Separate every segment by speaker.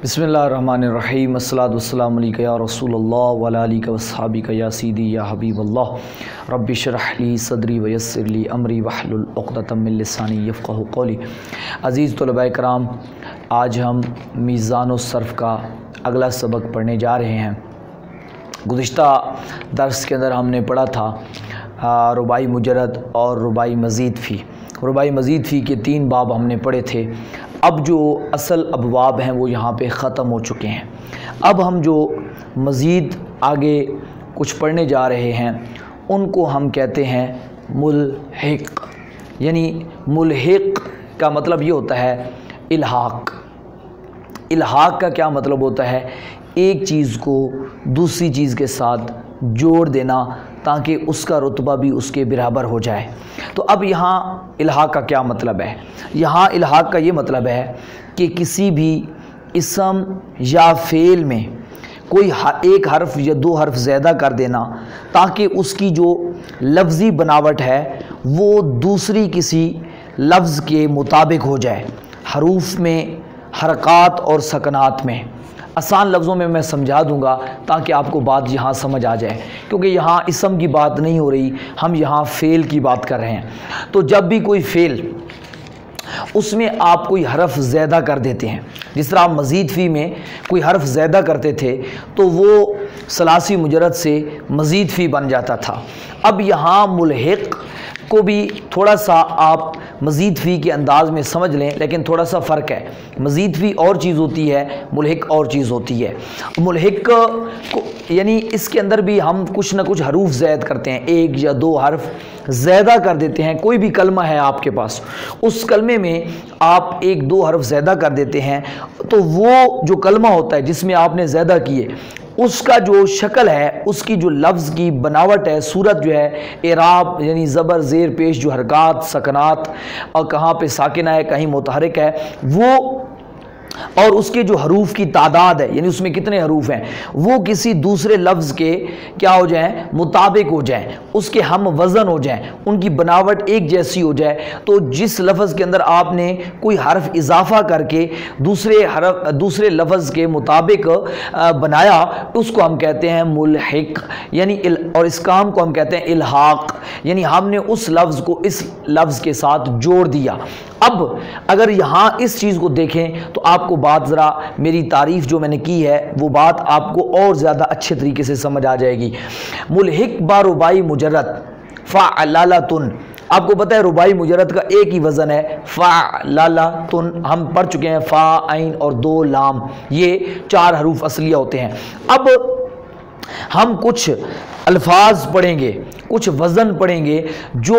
Speaker 1: बिस्मिल्लाहिर्रहमानिर्रहीम अस्सलातु वस्सलामु अलैका या रसूल अल्लाह व अला आलिका व अस्हाबिका या सीदी या हबीब अल्लाह रब्बि इश्रह ली सदरी व यस्सिर ली अमरी वहलुल उक़दतम मिन लिसानी यफ़क़हू क़ौली। अज़ीज़ तलबा कराम, आज हम मीज़ान सर्फ़ का अगला सबक पढ़ने जा रहे हैं। गुज़िश्ता दर्स के अंदर हमने पढ़ा था रुबाई मुजर्रद और रुबाई मज़ीद फ़ी। रुबाई मज़ीद फ़ी के 3 बाब हमने पढ़े थे। अब जो असल अबवाब हैं वो यहाँ पे ख़त्म हो चुके हैं। अब हम जो मज़ीद आगे कुछ पढ़ने जा रहे हैं उनको हम कहते हैं मुल्हिक़। यानी मुल्हिक़ का मतलब ये होता है इल्हाक़। इल्हाक़ का क्या मतलब होता है? एक चीज़ को दूसरी चीज़ के साथ जोड़ देना ताकि उसका रुतबा भी उसके बराबर हो जाए। तो अब यहाँ इल्हाक़ का क्या मतलब है? यहाँ इल्हाक़ का ये मतलब है कि किसी भी इसम या फ़ेल में कोई एक हर्फ या 2 हर्फ ज़्यादा कर देना ताकि उसकी जो लफ्ज़ी बनावट है वो दूसरी किसी लफ्ज़ के मुताबिक हो जाए। हरूफ में, हरकात और सकनात में। आसान लफ्ज़ों में मैं समझा दूंगा ताकि आपको बात यहाँ समझ आ जाए, क्योंकि यहाँ इसम की बात नहीं हो रही, हम यहाँ फ़ेल की बात कर रहे हैं। तो जब भी कोई फ़ेल उसमें आप कोई हरफ ज़्यादा कर देते हैं, जिस तरह आप मज़ीद फ़ी में कोई हरफ ज़्यादा करते थे तो वो सलासी मुजर्रद से मज़ीद फ़ी बन जाता था। अब यहाँ मुल्हिक़ को भी थोड़ा सा आप मज़ीद फ़ी के अंदाज़ में समझ लें, लेकिन थोड़ा सा फ़र्क है। मज़ीद फ़ी और चीज़ होती है, मुल्हिक़ और चीज़ होती है। मुल्हिक़ को यानी इसके अंदर भी हम कुछ ना कुछ हरूफ ज़ैद करते हैं, 1 या 2 हर्फ ज़्यादा कर देते हैं। कोई भी कलमा है आपके पास, उस कलमे में आप 1-2 हर्फ ज़्यादा कर देते हैं, तो वो जो कलमा होता है जिसमें आपने ज़्यादा किए उसका जो शक्ल है, उसकी जो लफ्ज़ की बनावट है, सूरत जो है, एराब यानी ज़बर ज़ेर पेश जो हरकात सकनात और कहाँ पे साकिना है कहीं मुतहरिक है वो, और उसके जो हरूफ की तादाद है यानी उसमें कितने हरूफ हैं वो किसी दूसरे लफ्ज़ के क्या हो जाएं, मुताबिक हो जाएं, उसके हम वज़न हो जाएं, उनकी बनावट एक जैसी हो जाए। तो जिस लफ्ज़ के अंदर आपने कोई हर्फ इजाफ़ा करके दूसरे लफ्ज़ के मुताबिक बनाया उसको हम कहते हैं मुल्हिक़ यानी और इस काम को हम कहते हैं इल्हाक़, यानी हमने उस लफ्ज़ को इस लफ्ज़ के साथ जोड़ दिया। अब अगर यहाँ इस चीज़ को देखें तो आपको बात ज़रा मेरी तारीफ़ जो मैंने की है वो बात आपको और ज़्यादा अच्छे तरीके से समझ आ जाएगी। मुल्हिक़ बा रुबाई मुजर्रद फ़अलालतुन, आपको पता है रुबाई मुजर्रद का एक ही वज़न है फ़अलालतुन। हम पढ़ चुके हैं फ़ा, ऐन और 2 लाम, ये 4 हरूफ असलिया होते हैं। अब हम कुछ अल्फाज पढ़ेंगे, कुछ वज़न पढ़ेंगे जो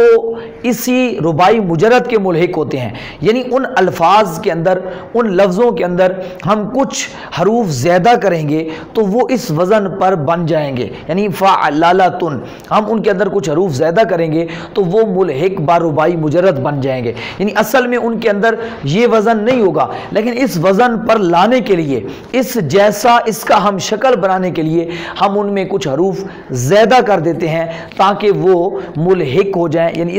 Speaker 1: इसी रुबाई मुजर्रद के मुल्हिक़ होते हैं। यानी उन अल्फाज के अंदर, उन लफ्ज़ों के अंदर हम कुछ हरूफ ज़्यादा करेंगे तो वो इस वज़न पर बन जाएंगे। यानी फ़अलालतुन हम उनके अंदर कुछ हरूफ ज़्यादा करेंगे तो वो मुल्हिक़ बा रुबाई मुजर्रद बन जाएंगे। यानी असल में उनके अंदर ये वज़न नहीं होगा, लेकिन इस वज़न पर लाने के लिए, इस जैसा इसका हम शक्ल बनाने के लिए हम उनमें कुछ हरूफ ज़्यादा कर देते हैं ताकि वो मुल्हिक़ हो जाए, यानी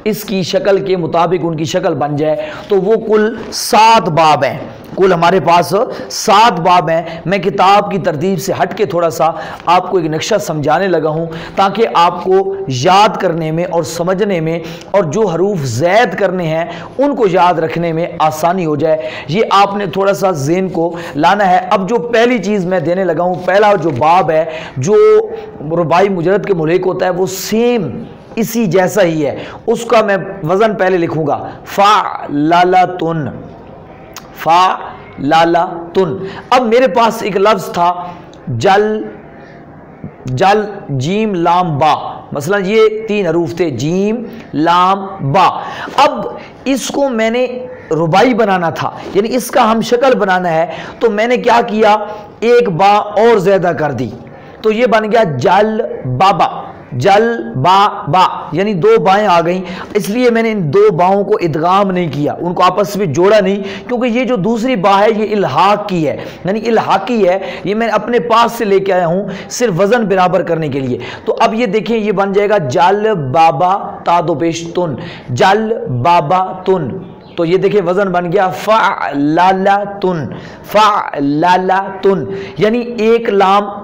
Speaker 1: इसकी शक्ल के मुताबिक उनकी शक्ल बन जाए। तो वो कुल 7 बाब हैं, कुल हमारे पास 7 बाब हैं। मैं किताब की तरतीब से हट के थोड़ा सा आपको एक नक्शा समझाने लगा हूँ ताकि आपको याद करने में और समझने में और जो हरूफ ज़ैद करने हैं उनको याद रखने में आसानी हो जाए। ये आपने थोड़ा सा ज़हन को लाना है। अब जो पहली चीज़ मैं देने लगा हूँ, पहला जो बाब है जो रुबाई मुजर्रद के मुल्हिक़ होता है वो सेम इसी जैसा ही है, उसका मैं वज़न पहले लिखूँगा फ़अलालतुन, फ़अलालतुन। अब मेरे पास एक लफ्ज़ था जल जीम लाम बा, मसलन ये 3 हरूफ थे जीम लाम बा। अब इसको मैंने रुबाई बनाना था, यानी इसका हम शक्ल बनाना है, तो मैंने क्या किया, एक बा और ज़्यादा कर दी तो ये बन गया जल बाबा, जल बा, यानी 2 बाएं आ गई। इसलिए मैंने इन 2 बाओं को इदगाम नहीं किया, उनको आपस में जोड़ा नहीं, क्योंकि ये जो दूसरी बा है ये इल्हाक़ की है, यानी इल्हाक़ी है, ये मैं अपने पास से लेके आया हूँ सिर्फ वज़न बराबर करने के लिए। तो अब ये देखें, ये बन जाएगा जल बाबा ता दो पेश तुन, जल बाबा तुन। تو یہ دیکھیں وزن بن گیا فعلالتن، فعلالتن، یعنی ایک لام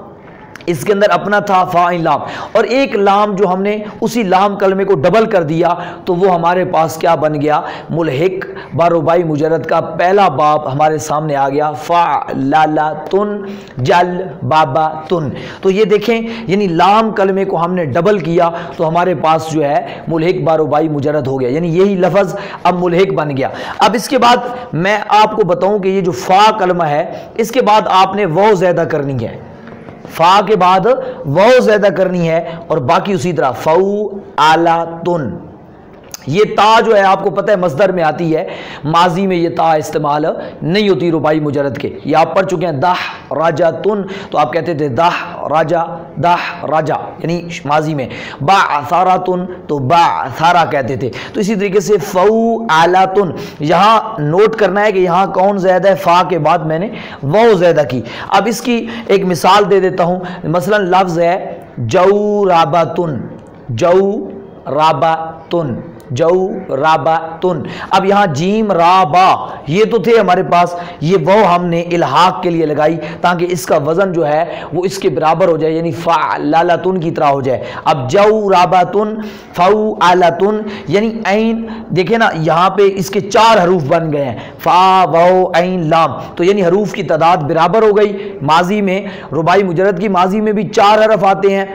Speaker 1: اس کے اندر اپنا تھا فاعل لام، اور ایک لام جو ہم نے اسی لام کلمے کو ڈبل کر دیا تو وہ ہمارے پاس کیا بن گیا؟ ملحق باربائی مجرد کا پہلا باب ہمارے سامنے آ گیا، فعلالتن جلبابتن۔ تو یہ دیکھیں یعنی لام کلمے کو ہم نے ڈبل کیا تو ہمارے پاس جو ہے ملحق باربائی مجرد ہو گیا، یعنی یہی لفظ اب ملحق بن گیا۔ اب اس کے بعد میں آپ کو بتاؤں کہ یہ جو فا کلمہ ہے اس کے بعد آپ نے واو زیادہ کرنی ہے، فا کے بعد واو زیادہ کرنی ہے، اور باقی اسی طرح فعلاتن۔ یہ تا جو ہے آپ کو پتہ ہے مصدر میں آتی ہے، ماضی میں یہ تا استعمال نہیں ہوتی رباعی مجرد کے، یہ آپ پڑھ چکے ہیں دہ راجاتن، تو آپ کہتے تھے دہ راجا، دہ راجا یعنی ماضی میں، بعثراتن تو بعثرا کہتے تھے۔ تو اسی طریقے سے فعلاتن، یہاں نوٹ کرنا ہے کہ یہاں کون زیادہ ہے؟ فا کے بعد میں نے واو زیادہ کی۔ اب اس کی ایک مثال دے دیتا ہوں، مثلا لفظ ہے جورابتن، جورابتن، جورابتن۔ اب یہاں جیم را با یہ تو تھے ہمارے پاس، یہ وہ ہم نے الحاق کے لیے لگائی تاکہ اس کا وزن جو ہے وہ اس کے برابر ہو جائے، یعنی فعلالتن کی طرح ہو جائے۔ اب جورابتن فعلاتن، یعنی عین دیکھیں نا یہاں پہ اس کے 4 حروف بن گئے ہیں، فا واو عین لام، تو یعنی حروف کی تعداد برابر ہو گئی۔ ماضی میں رباعی مجرد کی ماضی میں بھی 4 حرف آتے ہیں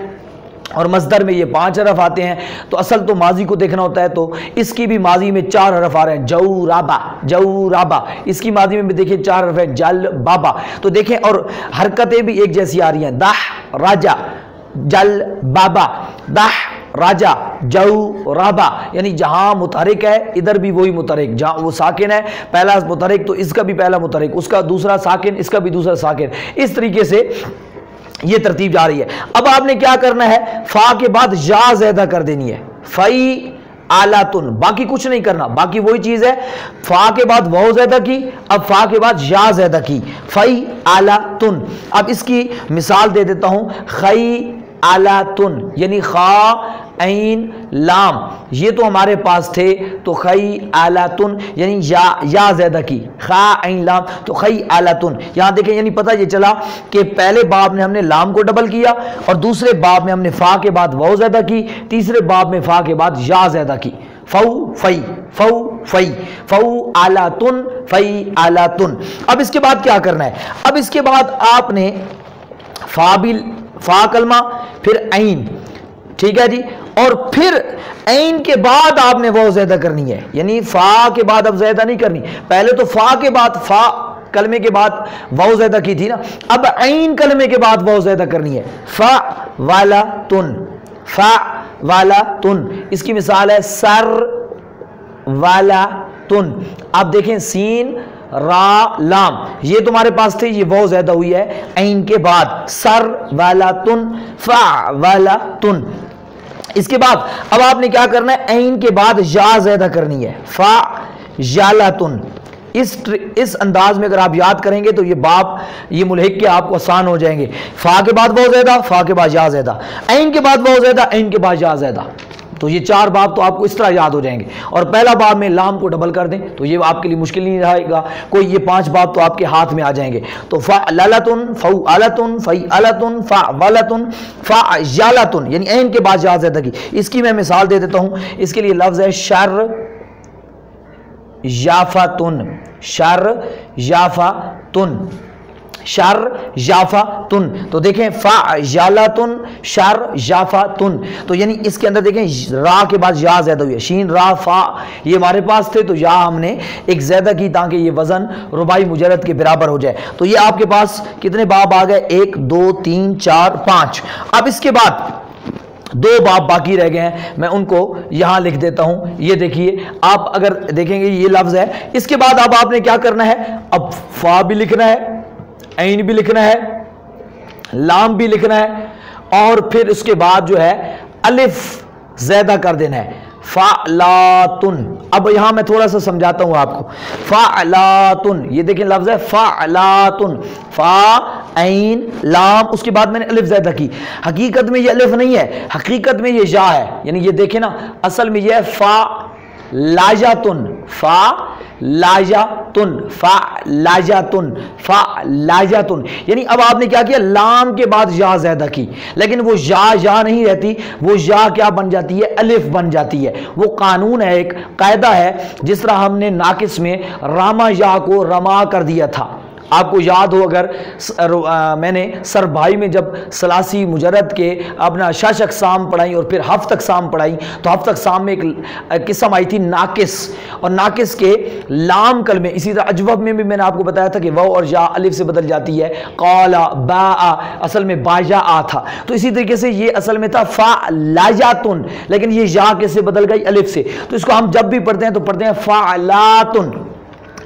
Speaker 1: اور مصدر میں یہ 5 حرف آتے ہیں، تو اصل تو ماضی کو دیکھنا ہوتا ہے، تو اس کی بھی ماضی میں 4 حرف آ رہے ہیں، جورابا، جورابا، اس کی ماضی میں بھی دیکھیں 4 حرف ہیں، جل بابا۔ تو دیکھیں اور حرکتیں بھی ایک جیسی آ رہی ہیں، دہ راجا جل بابا، دہ راجا جورابا، یعنی جہاں متحرک ہے ادھر بھی وہی متحرک، جہاں وہ ساکن ہے پہلا متحرک تو اس کا بھی پہلا متحرک، اس کا دوسرا ساکن، اس کا بھی دوسرا ساکن، اس طریقے سے یہ ترتیب جا رہی ہے۔ اب آپ نے کیا کرنا ہے؟ فا کے بعد یا زیادہ کر دینی ہے، فی آلاتن، باقی کچھ نہیں کرنا، باقی وہی چیز ہے، فا کے بعد واو زیادہ کی، اب فا کے بعد یا زیادہ کی، فی آلاتن۔ اب اس کی مثال دے دیتا ہوں، خی آلاتن، یعنی خا عین لام یہ تو ہمارے پاس تھے، تو خی آلاتن یعنی یا زیادہ کی، خا عین لام تو خی آلاتن۔ یہاں دیکھیں یعنی پتہ یہ چلا کہ پہلے باب میں ہم نے لام کو ڈبل کیا، اور دوسرے باب میں ہم نے فا کے بعد واو زیادہ کی، تیسرے باب میں فا کے بعد یا زیادہ کی، فو فی فو فی فو آلاتن فی آلاتن۔ اب اس کے بعد کیا کرنا ہے؟ اب اس کے بعد آپ نے فا کلمہ پھر عین، ٹھیک ہے جی، اور پھر عین کے بعد آپ نے واو زیادہ کرنی ہے، یعنی فا کے بعد اب زیادہ نہیں کرنی، پہلے تو فا کے بعد فا کلمے کے بعد واو زیادہ کی تھی نا، اب عین کلمے کے بعد واو زیادہ کرنی ہے، فا والا تن، فا والا تن۔ اس کی مثال ہے سر والا تن۔ اب دیکھیں سین را لام یہ تمہارے پاس تھے، یہ واو زیادہ ہوئی ہے عین کے بعد، سر والا تن فا والا تن۔ اس کے بعد اب آپ نے کیا کرنا ہے؟ عین کے بعد یا زیادہ کرنی ہے، فا یالاتن۔ اس انداز میں اگر آپ یاد کریں گے تو یہ باب یہ ملحق کے آپ کو آسان ہو جائیں گے، فا کے بعد واو زیادہ، فا کے بعد یا زیادہ، عین کے بعد واو زیادہ، عین کے بعد یا زیادہ، تو یہ 4 باب تو آپ کو اس طرح یاد ہو جائیں گے۔ اور پہلا باب میں لام کو ڈبل کر دیں تو یہ آپ کے لیے مشکل نہیں رہے گا کوئی، یہ 5 باب تو آپ کے ہاتھ میں آ جائیں گے۔ تو فعلاتن فعلاتن فعلاتن فعلاتن فعلاتن، یعنی عین کے بعد یا زیادہ کی۔ اس کی میں مثال دے دیتا ہوں، اس کے لیے لفظ ہے شر یافتن، شر یافتن، شر یافتن۔ تو دیکھیں فعلاتن شر یافتن، تو یعنی اس کے اندر دیکھیں را کے بعد یا زیادہ ہوئی ہے، شین را فا یہ ہمارے پاس تھے تو یا ہم نے ایک زیادہ کی تاکہ یہ وزن رباعی مجرد کے برابر ہو جائے۔ تو یہ آپ کے پاس کتنے باب آ گئے؟ 1 2 3 4 5۔ اب اس کے بعد 2 باب باقی رہ گئے ہیں، میں ان کو یہاں لکھ دیتا ہوں۔ یہ دیکھیے آپ اگر دیکھیں گے یہ لفظ ہے، اس کے بعد اب آپ نے کیا کرنا ہے؟ اب فا بھی لکھنا ہے، عین بھی لکھنا ہے، لام بھی لکھنا ہے، اور پھر اس کے بعد جو ہے الف زیادہ کر دینا ہے، فعلاتن۔ اب یہاں میں تھوڑا سا سمجھاتا ہوں آپ کو، فعلاتن یہ دیکھیں لفظ ہے فعلاتن، فا عین لام، اس کے بعد میں نے الف زیادہ کی، حقیقت میں یہ الف نہیں ہے، حقیقت میں یہ یا ہے، یعنی یہ دیکھیں نا اصل میں یہ ہے فا लाजतुन, लाजतुन, लाजतुन। यानी अब आपने क्या किया, लाम के बाद या ज़्यादा की, लेकिन वो या नहीं रहती, वो या क्या बन जाती है, अलिफ बन जाती है। वो कानून है, एक कायदा है, जिस तरह हमने नाकिस में रामा या को रमा कर दिया था। आपको याद हो अगर मैंने सर भाई में जब सलासी मुजरद के अपना शश अक़साम पढ़ाई और फिर हफ्त अक़साम पढ़ाई, तो हफ्त अक़साम में एक किस्म आई थी नाकिस, और नाकिस के लाम कलमे, इसी तरह अजवब में भी मैंने आपको बताया था कि वाव और या अलिफ से बदल जाती है, क़ाला बा, असल में बाजा आ था। तो इसी तरीके से ये असल में था फ़ा लाजातुन, लेकिन ये या कैसे बदल गई, अलिफ से। तो इसको हम जब भी पढ़ते हैं तो पढ़ते हैं फ़ालातुन,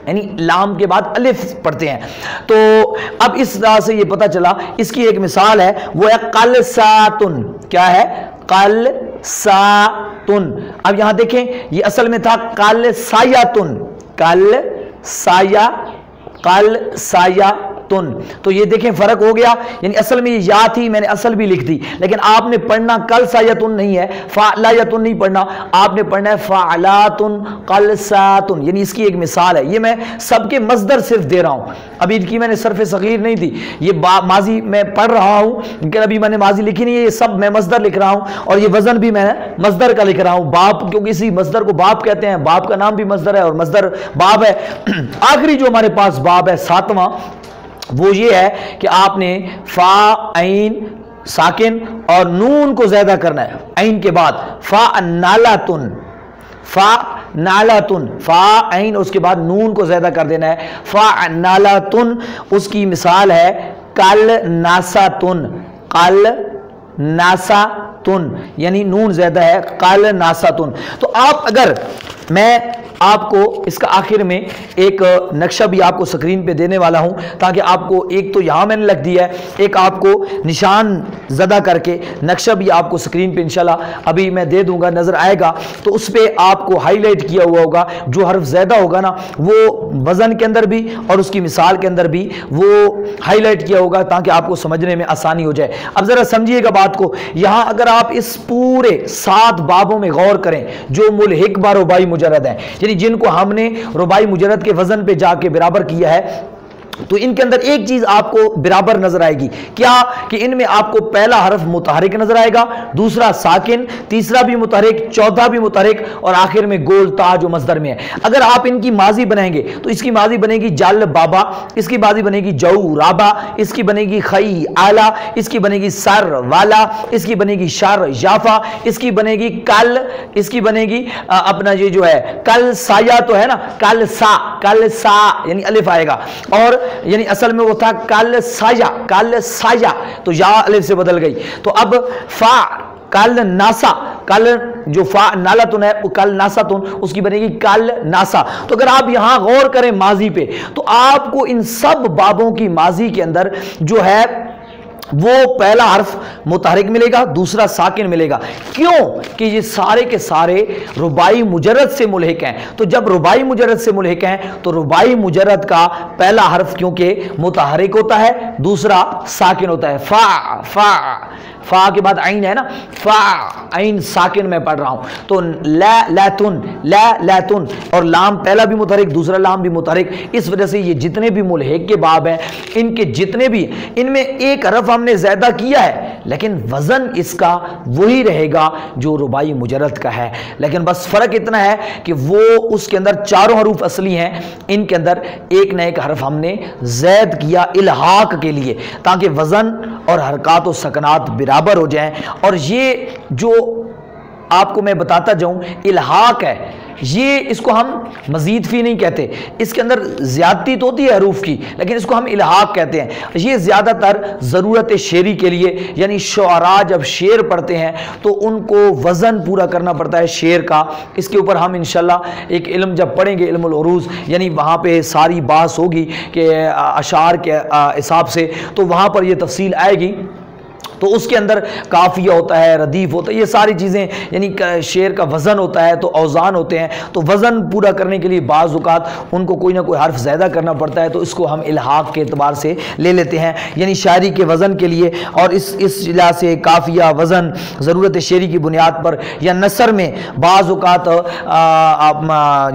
Speaker 1: यानी लाम के बाद अलिफ पढ़ते हैं। तो अब इस तरह से ये पता चला, इसकी एक मिसाल है, वो है कल सातुन। क्या है, कल सातुन। अब यहां देखें, ये असल में था कल सायातुन, कल साया, कल सायातुन। तो ये देखें फर्क हो गया, यानी असल में ये या थी, मैंने असल भी लिख दी, लेकिन आपने पढ़ना कल सायतुन नहीं है, फ़ालायतुन नहीं पढ़ना, आपने पढ़ना है फ़ालातुन कल सातुन। यानी इसकी एक मिसाल है। ये मैं सबके मस्दर सिर्फ दे रहा हूं, अभी इनकी मैंने सरफ सगीर नहीं दी, ये माजी मैं पढ़ रहा हूं, लेकिन अभी मैंने माजी लिखी नहीं है, ये सब मैं मस्दर लिख रहा हूं, और ये वजन भी मैं मस्दर का लिख रहा हूं, बाप, क्योंकि इसी मस्दर को बाप कहते हैं, बाप का नाम भी मस्दर है और मस्दर बाप है। आखिरी जो हमारे पास बाप है, सातवां, वो ये है कि आपने फा ऐन साकिन और नून को ज्यादा करना है। ऐन के बाद फा नालातुन, फा नालातुन, फा ऐन, उसके बाद नून को ज्यादा कर देना है, फा नालातुन। उसकी मिसाल है कल नासातुन, कल नासातुन, यानी नून ज्यादा है, कल नासातुन। तो आप अगर, मैं आपको इसका आखिर में एक नक्शा भी आपको स्क्रीन पे देने वाला हूं, ताकि आपको, एक तो यहां मैंने लग दिया है, एक आपको निशान ज़दा करके नक्शा भी आपको स्क्रीन पे इंशाल्लाह अभी मैं दे दूंगा, नज़र आएगा। तो उस पर आपको हाईलाइट किया हुआ होगा, जो हर्फ ज़्यादा होगा ना, वो वज़न के अंदर भी और उसकी मिसाल के अंदर भी वो हाईलाइट किया होगा, ताकि आपको समझने में आसानी हो जाए। अब ज़रा समझिएगा बात को, यहाँ अगर आप इस पूरे 7 बाबों में गौर करें, जो मुल्हिक बा रुबाई मुजरद है, यानी जिनको हमने रुबाई मुजरद के वजन पे जाके बराबर किया है, तो इनके अंदर एक चीज आपको बराबर नजर आएगी, क्या कि इनमें आपको पहला हरफ मुतहरिक नजर आएगा, दूसरा साकिन, तीसरा भी मुतहरिक, चौथा भी मुतहरिक, और आखिर में गोल ता जो मस्दर में है। अगर आप इनकी माजी बनाएंगे तो इसकी माजी बनेगी जल बाबा, इसकी माजी बनेगी जऊ राबा, इसकी बनेगी खई आला, इसकी बनेगी सर वाला, इसकी बनेगी शर याफा, इसकी बनेगी कल, इसकी बनेगी अपना ये जो है कल साया, तो है ना, कल सा यानी अलिफ आएगा, और यानी असल में वो था कल साया, तो या अलिफ से बदल गई। तो अब फा कल नासा, कल जो फा नालातुन है, कल नासातुन, उसकी बनेगी कल नासा। तो अगर आप यहां गौर करें माजी पे, तो आपको इन सब बाबों की माजी के अंदर जो है वो पहला हर्फ मुतहरिक मिलेगा, दूसरा साकिन मिलेगा। क्यों कि ये सारे के सारे रुबाई मुजरद से मुल्हिक हैं। तो जब रुबाई मुजरद से मुल्हिक हैं तो रुबाई मुजरद का पहला हर्फ क्योंकि मुतहरिक होता है, दूसरा साकिन होता है। फा के बाद आइन है ना, फा आइन साकिन में पढ़ रहा हूं, तो लैतुन, और लाम पहला भी मुतहरिक, दूसरा लाम भी मुतहरिक। इस वजह से ये जितने भी मुल्हिक के बाब हैं, इनके जितने भी, इनमें एक हरफ हमने ज्यादा किया है, लेकिन वजन इसका वही रहेगा जो रुबाई मुजरद का है। लेकिन बस फर्क इतना है कि वो उसके अंदर चारों हरूफ असली हैं, इनके अंदर एक न एक हरफ हमने ज़ैद किया इल्हाक के लिए, ताकि वजन और हरकत और सकनात बराबर हो जाएं। और ये जो आपको मैं बताता जाऊं इल्हाक है, ये इसको हम मजीद फी नहीं कहते, इसके अंदर ज्यादती तो होती है हरूफ की, लेकिन इसको हम इल्हाक कहते हैं। ये ज्यादातर ज़रूरत शेरी के लिए, यानी शुअरा जब शेर पढ़ते हैं तो उनको वज़न पूरा करना पड़ता है शेर का। इसके ऊपर हम इंशाल्लाह एक इल्म जब पढ़ेंगे, इल्मुल उरूज़, यानी वहाँ पे सारी बात होगी कि अशार के हिसाब से, तो वहाँ पर ये तफसील आएगी। تو اس کے اندر قافیہ ہوتا ہے، ردیف ہوتا ہے، یہ ساری چیزیں یعنی شعر کا وزن ہوتا ہے، تو اوزان ہوتے ہیں، تو وزن پورا کرنے کے لیے بعض اوقات ان کو کوئی نہ کوئی حرف زیادہ کرنا پڑتا ہے، تو اس کو ہم الحاق کے اعتبار سے لے لیتے ہیں، یعنی شاعری کے وزن کے لیے۔ اور اس لحاظ سے قافیہ، وزن ضرورت شعری کی بنیاد پر، یا نثر میں بعض اوقات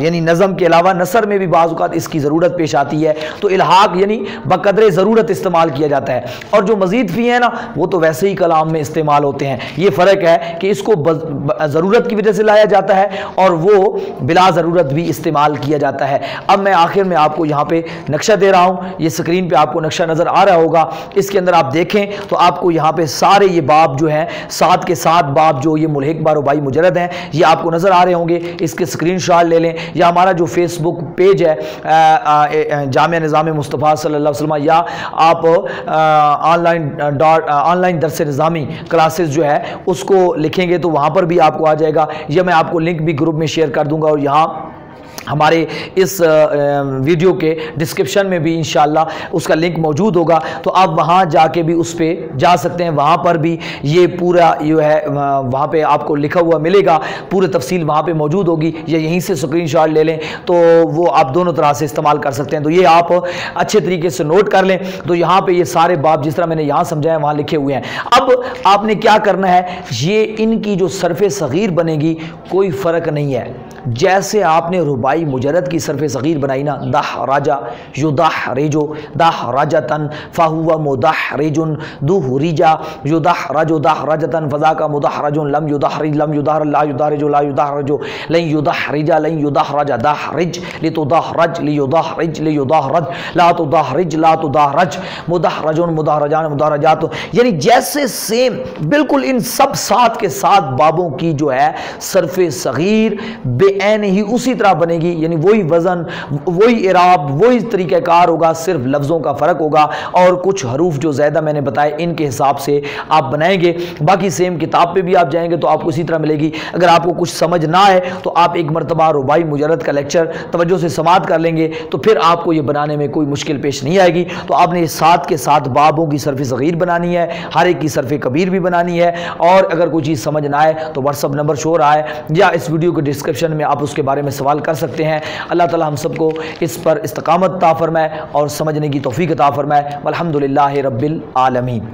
Speaker 1: یعنی نظم کے علاوہ نثر میں بھی بعض اوقات اس کی ضرورت پیش آتی ہے، تو الحاق یعنی بقدر ضرورت استعمال کیا جاتا ہے، اور جو مزید فی ہیں نا وہ تو ویسے ہی کلام میں استعمال ہوتے ہیں۔ یہ فرق ہے کہ اس کو ضرورت کی وجہ سے لایا جاتا ہے اور وہ بلا ضرورت بھی استعمال کیا جاتا ہے۔ اب میں آخر میں آپ کو یہاں پہ نقشہ دے رہا ہوں، یہ سکرین پہ آپ کو نقشہ نظر آ رہا ہوگا، اس کے اندر آپ دیکھیں تو آپ کو یہاں پہ سارے یہ باب جو ہیں 7 کے 7 باب جو یہ ملحق با رباعی مجرد ہیں یہ آپ کو نظر آ رہے ہوں گے، اس کے سکرین شاٹ لے لیں، یا ہمارا جو فیس بک پیج ہے جامعہ نظام مصطفیٰ صلی اللہ علیہ وسلم، یا آپ آن لائن درس نظامی کلاسز جو ہے اس کو لکھیں گے تو وہاں پر بھی آپ کو آ جائے گا، یا میں آپ کو لنک بھی گروپ میں شیئر کر دوں گا، اور یہاں ہمارے اس ویڈیو کے ڈسکرپشن میں بھی انشاءاللہ اس کا لنک موجود ہوگا، تو آپ وہاں جا کے بھی اس پہ جا سکتے ہیں، وہاں پر بھی یہ پورا جو ہے وہاں پہ آپ کو لکھا ہوا ملے گا، پورے تفصیل وہاں پہ موجود ہوگی، یا یہیں سے سکرین شاٹ لے لیں تو وہ آپ دونوں طرح سے استعمال کر سکتے ہیں۔ تو یہ آپ اچھے طریقے سے نوٹ کر لیں، تو یہاں پہ یہ سارے باب جس طرح میں نے یہاں سمجھایا وہاں لکھے ہوئے ہیں۔ اب آپ نے کیا کرنا ہے، یہ ان کی جو صرف صغیر بنے گی کوئی فرق نہیں ہے، جیسے آپ نے رباعی مجرد کی صرف صغیر بنائی نا، دحرج یدحرج دحرجۃ فہو مدحرج دحرج یدحرج دحرجۃ فذاک مدحرج لم یدحرج لم یدحر لا یدحرج لا یدحرج لن یدحرج لن یدحرج دحرج لتدحرج لیدحرج لیدحرج لا تدحرج لا تدحرج مدحرج مدحرجان مدحرجات، یعنی جیسے سیم بالکل ان سب 7 کے 7 بابوں کی جو ہے صرف صغیر بے عین ہی اسی طرح بنے گی، یعنی وہی وزن، وہی اعراب، وہی طریقہ کار ہوگا، صرف لفظوں کا فرق ہوگا، اور کچھ حروف جو زیادہ میں نے بتائے ان کے حساب سے آپ بنائیں گے، باقی سیم کتاب پہ بھی آپ جائیں گے تو آپ کو اسی طرح ملے گی۔ اگر آپ کو کچھ سمجھ نہ آئے تو آپ ایک مرتبہ رباعی مجرد کا لیکچر توجہ سے سماعت کر لیں گے تو پھر آپ کو یہ بنانے میں کوئی مشکل پیش نہیں آئے گی۔ تو آپ نے یہ 7 کے 7 بابوں کی صرف صغیر بنانی ہے، ہر ایک کی صرف کبیر بھی بنانی ہے، اور اگر کوئی چیز سمجھ نہ آئے تو واٹس ایپ نمبر شو رہا ہے یا اس ویڈیو کے ڈسکرپشن میں آپ اس کے بارے میں سوال کر سکتے ہیں۔ اللہ تعالی ہم سب کو اس پر استقامت عطا فرمائے اور سمجھنے کی توفیق عطا فرمائے، والحمدللہ رب العالمین۔